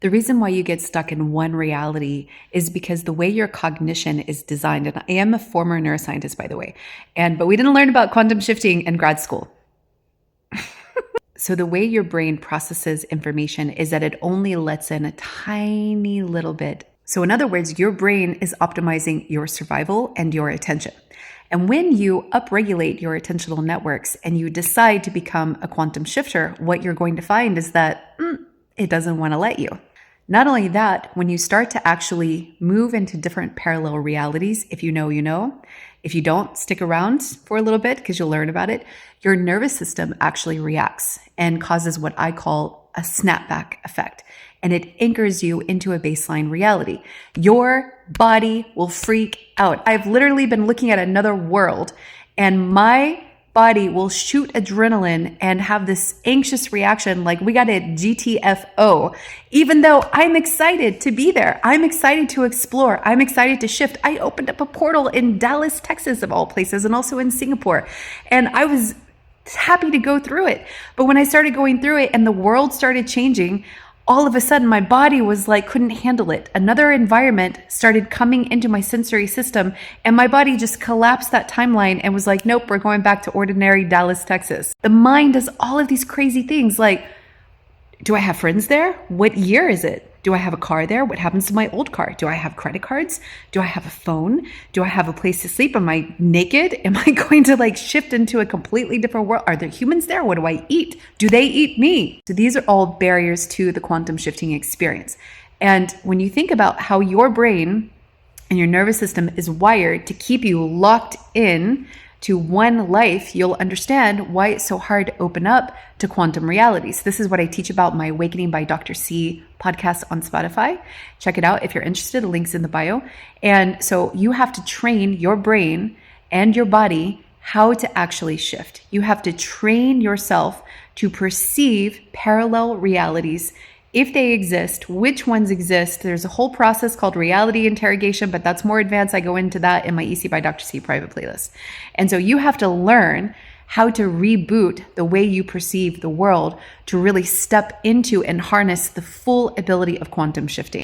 The reason why you get stuck in one reality is because the way your cognition is designed, and I am a former neuroscientist, by the way, but we didn't learn about quantum shifting in grad school. So the way your brain processes information is that it only lets in a tiny little bit. So in other words, your brain is optimizing your survival and your attention. And when you upregulate your attentional networks and you decide to become a quantum shifter, what you're going to find is that it doesn't want to let you. Not only that, when you start to actually move into different parallel realities, if you know, you know. If you don't, stick around for a little bit because you'll learn about it. Your nervous system actually reacts and causes what I call a snapback effect. And it anchors you into a baseline reality. Your body will freak out. I've literally been looking at another world and my body will shoot adrenaline and have this anxious reaction like we got a GTFO, even though I'm excited to be there. I'm excited to explore. I'm excited to shift. I opened up a portal in Dallas, Texas, of all places, and also in Singapore. And I was happy to go through it. But when I started going through it and the world started changing, all of a sudden my body was like, couldn't handle it. Another environment started coming into my sensory system and my body just collapsed that timeline and was like, nope, we're going back to ordinary Dallas, Texas. The mind does all of these crazy things like, do I have friends there? What year is it? Do I have a car there? What happens to my old car? Do I have credit cards? Do I have a phone? Do I have a place to sleep? Am I naked? Am I going to shift into a completely different world? Are there humans there? What do I eat? Do they eat me? So these are all barriers to the quantum shifting experience. And when you think about how your brain and your nervous system is wired to keep you locked in to one life, you'll understand why it's so hard to open up to quantum realities. This is what I teach about my Awakening by Dr. C podcast on Spotify. Check it out if you're interested. The link's in the bio. And so you have to train your brain and your body how to actually shift. You have to train yourself to perceive parallel realities. If they exist, which ones exist. There's a whole process called reality interrogation, but that's more advanced. I go into that in my EC by Dr. C private playlist. And so you have to learn how to reboot the way you perceive the world to really step into and harness the full ability of quantum shifting.